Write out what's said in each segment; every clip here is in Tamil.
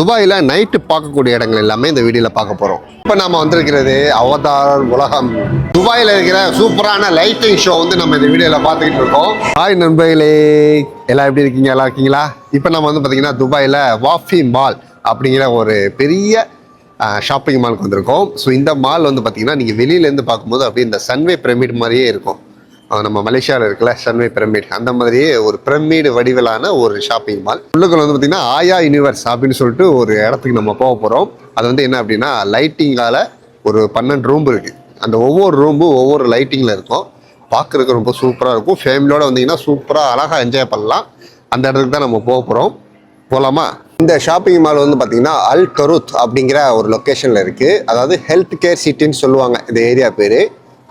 துபாயில் நைட்டு பார்க்கக்கூடிய இடங்கள் எல்லாமே இந்த வீடியோவில் பார்க்க போகிறோம். இப்போ நம்ம வந்திருக்கிறது அவதார் உலகம். துபாயில் இருக்கிற சூப்பரான லைட்டிங் ஷோ வந்து நம்ம இந்த வீடியோவில் பார்த்துக்கிட்டு இருக்கோம். ஹாய் நண்பர்களே, எல்லாம் எப்படி இருக்கீங்க? எல்லாம் இருக்கீங்களா? இப்போ நம்ம வந்து பார்த்தீங்கன்னா துபாயில் வாஃபி மால் அப்படிங்கிற ஒரு பெரிய ஷாப்பிங் மாலுக்கு வந்திருக்கோம். ஸோ இந்த மால் வந்து பார்த்தீங்கன்னா நீங்கள் வெளியிலேருந்து பார்க்கும்போது அப்படியே இந்த சன்வே பிரமிட் மாதிரியே இருக்கும். நம்ம மலேசியாவில் இருக்கல சன்வே பிரமிட், அந்த மாதிரியே ஒரு பிரமிடு வடிவிலான ஒரு ஷாப்பிங் மால். உள்ளுக்குள்ள வந்து பார்த்தீங்கன்னா ஆயா யூனிவர்ஸ் அப்படின்னு சொல்லிட்டு ஒரு இடத்துக்கு நம்ம போக போகிறோம். அது வந்து என்ன அப்படின்னா லைட்டிங்கால ஒரு 12 ரூம் இருக்குது. அந்த ஒவ்வொரு ரூமும் ஒவ்வொரு லைட்டிங்கில் இருக்கும். பார்க்குறதுக்கு ரொம்ப சூப்பராக இருக்கும். ஃபேமிலியோட வந்தீங்கன்னா சூப்பராக அழகாக என்ஜாய் பண்ணலாம். அந்த இடத்துக்கு தான் நம்ம போக போகிறோம். போகலாமா? இந்த ஷாப்பிங் மால் வந்து பார்த்தீங்கன்னா அல் கருத் அப்படிங்கிற ஒரு லொக்கேஷனில் இருக்குது. அதாவது ஹெல்த் கேர் சிட்டின்னு சொல்லுவாங்க இந்த ஏரியா பேர்.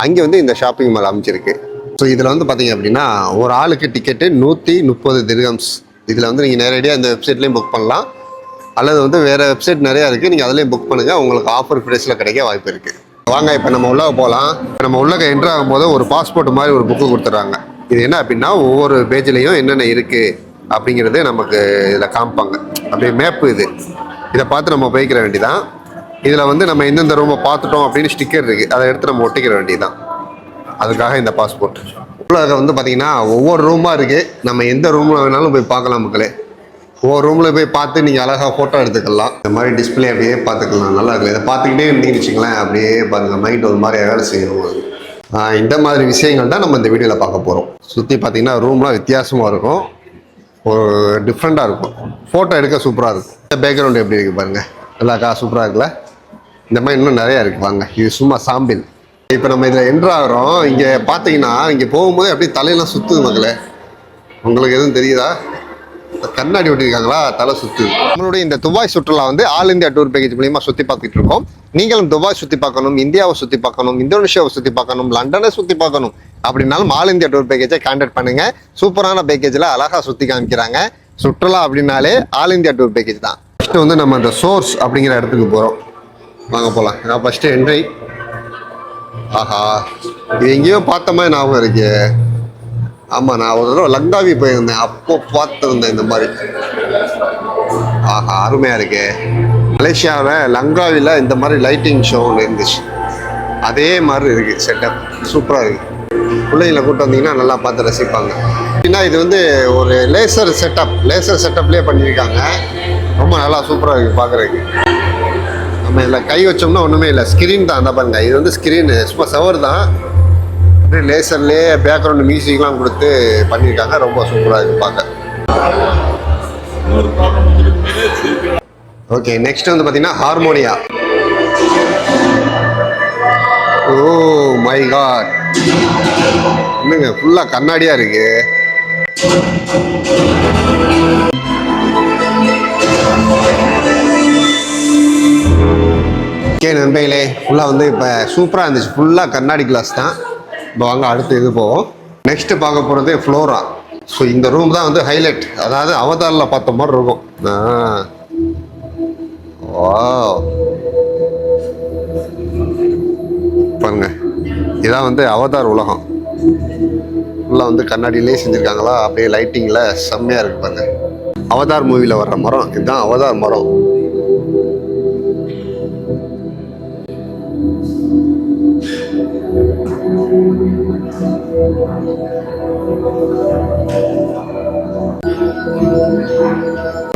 அங்கே வந்து இந்த ஷாப்பிங் மால் அமைச்சிருக்கு. ஸோ இதில் வந்து பார்த்தீங்க அப்படின்னா ஒரு ஆளுக்கு டிக்கெட்டு 130 திர்ஹம்ஸ். இதில் வந்து நீங்கள் நேரடியாக இந்த வெப்சைட்லேயும் புக் பண்ணலாம், அல்லது வந்து வேறு வெப்சைட் நிறையா இருக்குது, நீங்கள் அதிலையும் புக் பண்ணுங்கள். உங்களுக்கு ஆஃபர் ப்ரைஸில் கிடைக்க வாய்ப்பு இருக்குது. வாங்க இப்போ நம்ம உள்ளே போகலாம். நம்ம உள்ளே என்ட்ரு ஆகும்போது ஒரு பாஸ்போர்ட் மாதிரி ஒரு புக்கு கொடுத்துட்றாங்க. இது என்ன அப்படின்னா ஒவ்வொரு பேஜ்லேயும் என்னென்ன இருக்குது அப்படிங்கிறது நமக்கு இதில் காமிப்பாங்க. அப்படியே மேப்பு இது. இதை பார்த்து நம்ம போய்க்கிற வேண்டியதான். இதில் வந்து நம்ம எந்தெந்த ரூமை பார்த்துட்டோம் அப்படின்னு ஸ்டிக்கர் இருக்குது, அதை எடுத்து நம்ம ஒட்டிக்கிற வேண்டியதான். அதுக்காக இந்த பாஸ்போர்ட். உள்ள வந்து பார்த்தீங்கன்னா ஒவ்வொரு ரூமாக இருக்குது. நம்ம எந்த ரூமில் வேணாலும் போய் பார்க்கலாம் மக்களே. ஒவ்வொரு ரூமில் போய் பார்த்து நீங்கள் அழகாக ஃபோட்டோ எடுத்துக்கலாம். இந்த மாதிரி டிஸ்பிளே அப்படியே பார்த்துக்கலாம். நல்லா இருக்குது. இதை பார்த்துக்கிட்டே இருந்தீங்கன்னு வச்சுங்களேன், அப்படியே பாருங்கள் மைண்ட் ஒரு மாதிரி வேலை செய்யணும். இந்த மாதிரி விஷயங்கள் தான் நம்ம இந்த வீடியோவில் பார்க்க போகிறோம். சுற்றி பார்த்தீங்கன்னா ரூம்லாம் வித்தியாசமாக இருக்கும், ஒரு டிஃப்ரெண்ட்டாக இருக்கும். ஃபோட்டோ எடுக்க சூப்பராக இருக்கும். இந்த பேக்ரவுண்ட் எப்படி இருக்குது பாருங்கள், நல்லாக்கா சூப்பராக இருக்குல்ல. இந்த மாதிரி இன்னும் நிறையா இருக்குது. வாங்க, இது சும்மா சாம்பிள். இப்போ நம்ம இதில் என்ட்ரு ஆகிறோம். இங்கே பார்த்தீங்கன்னா இங்கே போகும்போது அப்படியே தலையெல்லாம் சுற்றுது மக்களே. உங்களுக்கு எதுவும் தெரியுதா? கண்ணாடி ஒட்டிருக்காங்களா, தலை சுற்றுது. நம்மளுடைய இந்த துபாய் சுற்றுலா வந்து ஆல் இந்தியா டூர் பேக்கேஜ் மூலியமாக சுற்றி பார்த்துட்டு இருக்கோம். நீங்களும் துபாய் சுற்றி பார்க்கணும், இந்தியாவை சுற்றி பார்க்கணும், இந்தோனேஷியாவை சுற்றி பார்க்கணும், லண்டனை சுற்றி பார்க்கணும் அப்படின்னாலும் ஆல் இந்தியா டூர் பேக்கேஜை கான்டாக்ட் பண்ணுங்கள். சூப்பரான பேக்கேஜில் அழகாக சுற்றி காமிக்கிறாங்க. சுற்றுலா அப்படின்னாலே ஆல் இந்தியா டூர் பேக்கேஜ் தான். ஃபஸ்ட்டு வந்து நம்ம இந்த சோர்ஸ் அப்படிங்கிற இடத்துக்கு போகிறோம். வாங்க போகலாம். நான் ஃபஸ்ட்டு என்ட்ரி. ஆஹா, இது எங்கேயோ பார்த்த மாதிரி ஞாபகம் இருக்கு. ஆமாம், நான் ஒரு தடவை லங்காவி போயிருந்தேன், அப்போ பார்த்துருந்தேன் இந்த மாதிரி. ஆஹா, அருமையாக இருக்கு. மலேசியாவில் லங்காவியில் இந்த மாதிரி லைட்டிங் ஷோ ஒன்று இருந்துச்சு, அதே மாதிரி இருக்குது செட்டப். சூப்பராக இருக்குது. பிள்ளைங்களை கூப்பிட்டு வந்தீங்கன்னா நல்லா பார்த்து ரசிப்பாங்க. அப்படின்னா இது வந்து ஒரு லேசர் செட்டப்லேயே பண்ணியிருக்காங்க. ரொம்ப நல்லா சூப்பராக இருக்குது பார்க்குறதுக்கு. நம்ம இதில் கை வச்சோம்னா ஒன்றுமே இல்லை, ஸ்க்ரீன் தான். அந்த பாருங்க, இது வந்து ஸ்க்ரீனு சும்மா சவர் தான். அப்படியே லேசர்லேயே பேக்ரவுண்டு மியூசிக்லாம் கொடுத்து பண்ணியிருக்காங்க. ரொம்ப சூப்பராக இருக்குது பார்க்க. ஓகே, நெக்ஸ்ட் வந்து பார்த்தீங்கன்னா ஹார்மோனியா. ஓ மை காட், என்னங்க ஃபுல்லாக கண்ணாடியாக இருக்கு. ஓகே நண்பர்களே, ஃபுல்லாக வந்து இப்போ சூப்பராக இருந்துச்சு. ஃபுல்லாக கண்ணாடி கிளாஸ் தான். இப்போ வாங்க அடுத்து இது போவோம். நெக்ஸ்ட்டு பார்க்க போகிறது ஃப்ளோரா. ஸோ இந்த ரூம் தான் வந்து ஹைலைட். அதாவது அவதாரில் பார்த்த மாதிரி இருக்கும். வாவ், பாருங்க, இதான் வந்து அவதார் உலகம். ஃபுல்லாக வந்து கண்ணாடியிலே செஞ்சுருக்காங்களா, அப்படியே லைட்டிங்கில் செம்மையாக இருக்கு பாருங்க. அவதார் மூவியில் வர்ற மரம் இதுதான் அவதார் மரம்.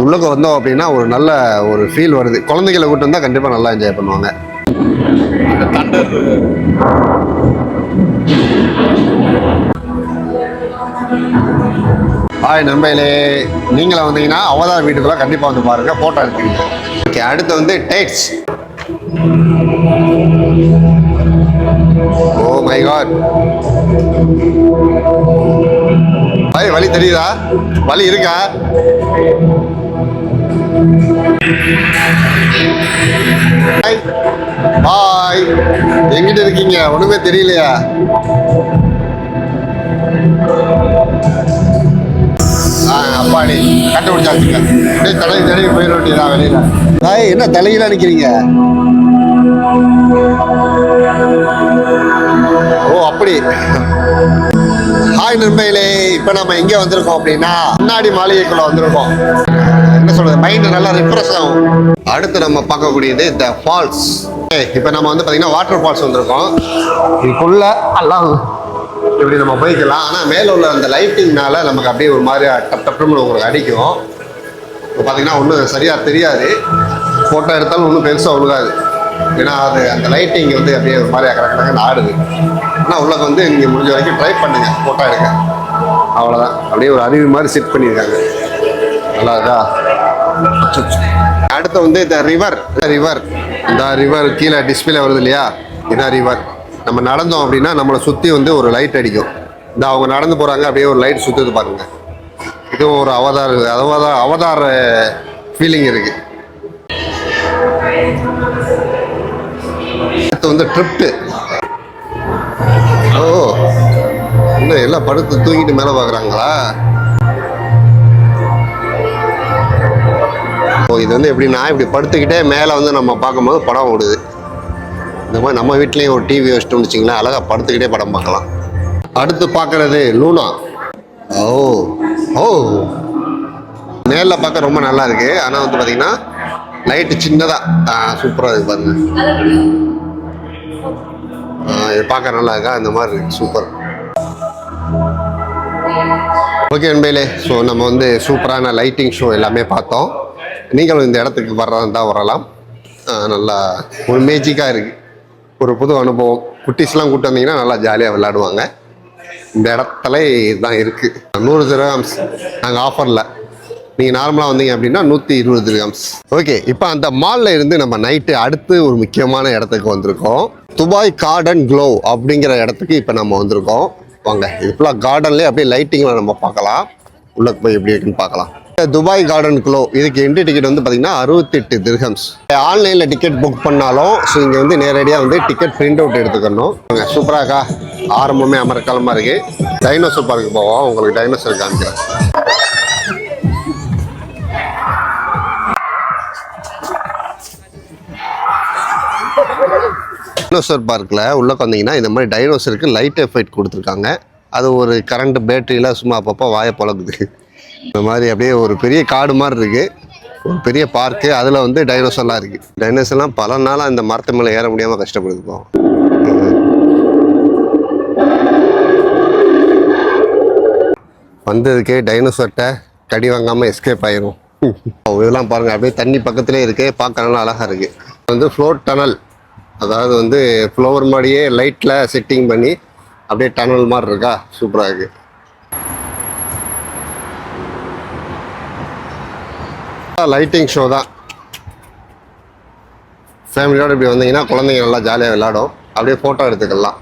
உள்ளுக்கு வந்தோம் அப்படின்னா ஒரு நல்ல ஒரு ஃபீல் வருது. குழந்தைகளை கூட்டு வந்தால் கண்டிப்பாக நல்லா என்ஜாய் பண்ணுவாங்க. ஹாய் நண்பர்களே, நீங்களும் வந்தீங்கன்னா அவதார் வீட்டுக்குள்ள கண்டிப்பாக வந்து பாருங்க, ஃபோட்டோ எடுத்துக்கிங்க. ஓகே, அடுத்து வந்து டைட்ஸ். ஓ மை காட், பாய் வலி தெரியுதா? வலி இருக்கா? பாய், எங்கிட்ட இருக்கீங்க? ஒண்ணுமே தெரியலையா? அப்பாடி கண்டுபிடிச்சாச்சுங்க. தடவி போயிட வேண்டியதான் வெளியில. பாய், என்ன தலையில நிக்கிறீங்க? ஓ அப்படி. ஹாய் நண்பர்களே, இப்போ நம்ம எங்கே வந்திருக்கோம் அப்படின்னா கண்ணாடி மாளிகைக்குள்ள வந்திருக்கோம். என்ன சொல்றது, மைண்ட் நல்லா ரிஃப்ரெஷ் ஆகும். அடுத்து நம்ம பார்க்கக்கூடியது த ஃபால்ஸ். இப்போ நம்ம வந்து பார்த்தீங்கன்னா வாட்டர் ஃபால்ஸ் வந்திருக்கோம். இதுக்குள்ள எல்லாம் இப்படி நம்ம போய்க்கலாம். ஆனால் மேலே உள்ள அந்த லைட்டிங்னால நமக்கு அப்படியே ஒரு மாதிரி டப் டப்னு உங்களுக்கு அடிக்கும். இப்போ பார்த்தீங்கன்னா ஒன்றும் சரியாக தெரியாது, ஃபோட்டோ எடுத்தாலும் ஒன்றும் பெருசாக ஒழுகாது. ஏன்னா அது அந்த லைட்டிங் வந்து அப்படியே ஒரு மாதிரி கரெக்டாக ஆடுது. ஆனால் உள்ள வந்து நீங்கள் முடிஞ்ச வரைக்கும் ட்ரை பண்ணுங்கள், ஃபோட்டோ எடுங்க. அவ்வளோதான், அப்படியே ஒரு அருவி மாதிரி செட் பண்ணியிருக்காங்க. நல்லா இருக்கா? அடுத்து வந்து இந்த ரிவர் கீழே டிஸ்பிளே வருது இல்லையா, இதான் ரிவர். நம்ம நடந்தோம் அப்படின்னா நம்மளை சுற்றி வந்து ஒரு லைட் அடிக்கும். இந்த அவங்க நடந்து போகிறாங்க, அப்படியே ஒரு லைட் சுற்றுது பாருங்க. இதுவும் ஒரு அவதார ஃபீலிங் இருக்கு. அடுத்து வந்து ட்ரிப்டு. ஓ, இன்னும் எல்லாம் படுத்து தூங்கிட்டு மேலே பார்க்குறாங்களா? ஓ, இது வந்து எப்படின்னா இப்படி படுத்துக்கிட்டே மேலே வந்து நம்ம பார்க்கும்போது படம் ஓடுது. இந்த மாதிரி நம்ம வீட்லேயும் ஒரு டிவி வச்சுட்டோம்னு வச்சிங்களேன், அழகாக படுத்துக்கிட்டே படம் பார்க்கலாம். அடுத்து பார்க்குறது லூனா. ஓ ஓ, நேரில் பார்க்க ரொம்ப நல்லா இருக்கு. ஆனால் வந்து பார்த்தீங்கன்னா லைட்டு சின்னதாக சூப்பராக இருக்கு பாருங்க. இது பார்க்க நல்லா இருக்கா? இந்த மாதிரி இருக்கு, சூப்பர். ஓகே நண்பர்களே, ஸோ நம்ம வந்து சூப்பரான லைட்டிங் ஷோ எல்லாமே பார்த்தோம். நீங்களும் இந்த இடத்துக்கு வர்றதா வரலாம். நல்லா ஒரு மேஜிக்காக இருக்குது, ஒரு புது அனுபவம். குட்டீஸ்லாம் கூப்பிட்டு வந்தீங்கன்னா நல்லா ஜாலியாக விளையாடுவாங்க. இந்த இடத்துல தான் இருக்குது. 100 திரஹம்ஸ் நாங்கள் ஆஃபரில். நீங்கள் நார்மலாக வந்தீங்க அப்படின்னா 120 திரஹம்ஸ். ஓகே, இப்போ அந்த மாலில் இருந்து நம்ம நைட்டு அடுத்து ஒரு முக்கியமான இடத்துக்கு வந்திருக்கோம். துபாய் கார்டன் க்ளோ அப்படிங்கிற இடத்துக்கு இப்போ நம்ம வந்திருக்கோம். வாங்க, இது ஃபுல்லாக கார்டன்லேயே அப்படியே லைட்டிங்கில் நம்ம பார்க்கலாம். உள்ளே போய் எப்படி இருக்குன்னு பார்க்கலாம். துபாய் கார்டன் க்ளோ, இதுக்கு என்ட்ரி டிக்கெட் வந்து பார்த்தீங்கன்னா 68 திர்ஹம்ஸ். ஆன்லைனில் டிக்கெட் புக் பண்ணாலும் ஸோ இங்கே வந்து நேரடியாக வந்து டிக்கெட் பிரிண்ட் அவுட் எடுத்துக்கணும். சூப்பராகா, ஆரம்பமே அமர்க்காலமாக இருக்குது. டைனோசர் பார்க்கு போவோம், உங்களுக்கு டைனோசர் காமிக்கிறேன். டைனோசர் பார்க்கில் உள்ளே வந்தீங்கன்னா இந்த மாதிரி டைனோசருக்கு லைட் எஃபெக்ட் கொடுத்துருக்காங்க. அது ஒரு கரண்ட் பேட்டரியில் சும்மா அப்பப்போ வாயை பழகுது. இந்த மாதிரி அப்படியே ஒரு பெரிய காடு மாதிரி இருக்குது, ஒரு பெரிய பார்க்கு. அதில் வந்து டைனோசர்லாம் இருக்குது. டைனோசர்லாம் பல நாளாக இந்த மரத்து மேலே ஏற முடியாமல் கஷ்டப்படுது. வந்ததுக்கே டைனோசர்கிட்ட கடி வாங்காமல் எஸ்கேப் ஆயிரும். இதெல்லாம் பாருங்கள், அப்படியே தண்ணி பக்கத்துலேயே இருக்குது, பார்க்க நல்லா அழகாக இருக்குது. வந்து ஃப்ளோட் டனல், அதாவது வந்து ஃப்ளோவர் மாதிரியே லைட்டில் செட்டிங் பண்ணி அப்படியே டனல் மாதிரி இருக்கா, சூப்பராக இருக்குது. லைட்டிங் ஷோ தான். ஃபேமிலியோடு இப்படி வந்தீங்கன்னா குழந்தைங்க நல்லா ஜாலியாக விளையாடும், அப்படியே ஃபோட்டோ எடுத்துக்கலாம்.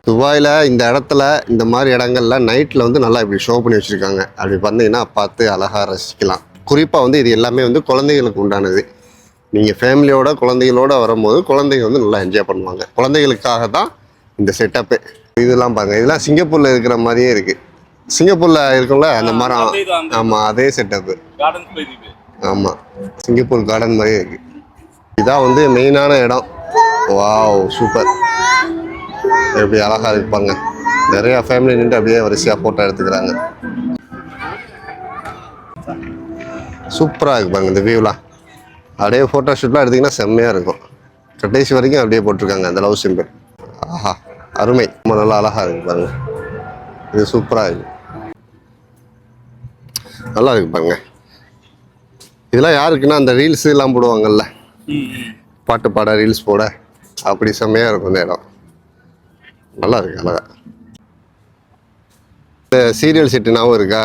துபாயில் இந்த இடத்துல இந்த மாதிரி இடங்கள்ல நைட்டில் வந்து நல்லா இப்படி ஷோ பண்ணி வச்சுருக்காங்க. அப்படி பார்த்தீங்கன்னா பார்த்து அழகாக ரசிக்கலாம். குறிப்பாக வந்து இது எல்லாமே வந்து குழந்தைகளுக்கு உண்டானது. நீங்கள் ஃபேமிலியோட குழந்தைகளோட வரும்போது குழந்தைங்க வந்து நல்லா என்ஜாய் பண்ணுவாங்க. குழந்தைகளுக்காக தான் இந்த செட்டப்பு. இதெல்லாம் பாருங்க, இதெல்லாம் சிங்கப்பூரில் இருக்கிற மாதிரியே இருக்குது. சிங்கப்பூரில் இருக்கும்ல அந்த மரம், ஆமாம் அதே செட்டப்பு. ஆமாம், சிங்கப்பூர் கார்டன் மாதிரியே இருக்குது. இதான் வந்து மெயினான இடம். Wow, super. எப்படி அழகாக இருப்பாங்க. நிறையா ஃபேமிலி நின்று அப்படியே வரிசையாக ஃபோட்டோ எடுத்துக்கிறாங்க. சூப்பராக இருக்குப்பாங்க இந்த வியூலாம். அப்படியே ஃபோட்டோ ஷூட்லாம் எடுத்திங்கன்னா செம்மையாக இருக்கும். கடைசி வரைக்கும் அப்படியே போட்டிருக்காங்க அந்த லவ் சிம்பிள். ஆஹா, அருமை. ரொம்ப நல்லா அழகாக இருக்கு பாருங்க. இது சூப்பராக இருக்கு, நல்லா இருக்கு பாருங்க. இதெல்லாம் யாருக்குன்னா அந்த ரீல்ஸ் எல்லாம் போடுவாங்கல்ல, பாட்டு பாட ரீல்ஸ் போட, அப்படி செம்மையாக இருக்கும் இந்த இடம். நல்லா இருக்கு அழகா. இந்த சீரியல் செட்டு ஞாபகம் இருக்கா?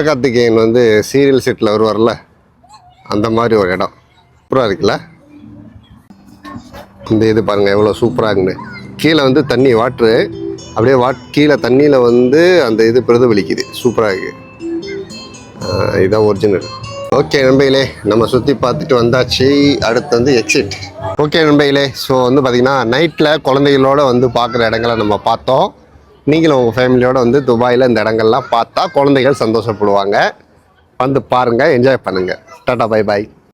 கார்த்திகேயன் வந்து சீரியல் செட்டில் வருவார்ல, அந்த மாதிரி ஒரு இடம். சூப்பராக இருக்குல்ல இந்த இது பாருங்க, எவ்வளோ சூப்பராக இருக்குன்னு. கீழே வந்து தண்ணி வாட்ரு அப்படியே கீழே தண்ணியில் வந்து அந்த இது பிரதிபலிக்குது. சூப்பராக இருக்குது. இதுதான் ஒரிஜினல். ஓகே நண்பர்களே, நம்ம சுற்றி பார்த்துட்டு வந்தாச்சு. அடுத்து வந்து எக்ஸிட். ஓகே நண்பர்களே, ஸோ வந்து பார்த்திங்கன்னா நைட்டில் குழந்தைகளோட வந்து பார்க்குற இடங்களை நம்ம பார்த்தோம். நீங்களும் உங்கள் ஃபேமிலியோடு வந்து துபாயில் இந்த இடங்கள்லாம் பார்த்தா குழந்தைகள் சந்தோஷப்படுவாங்க. வந்து பாருங்கள், என்ஜாய் பண்ணுங்கள். Tata, bye bye.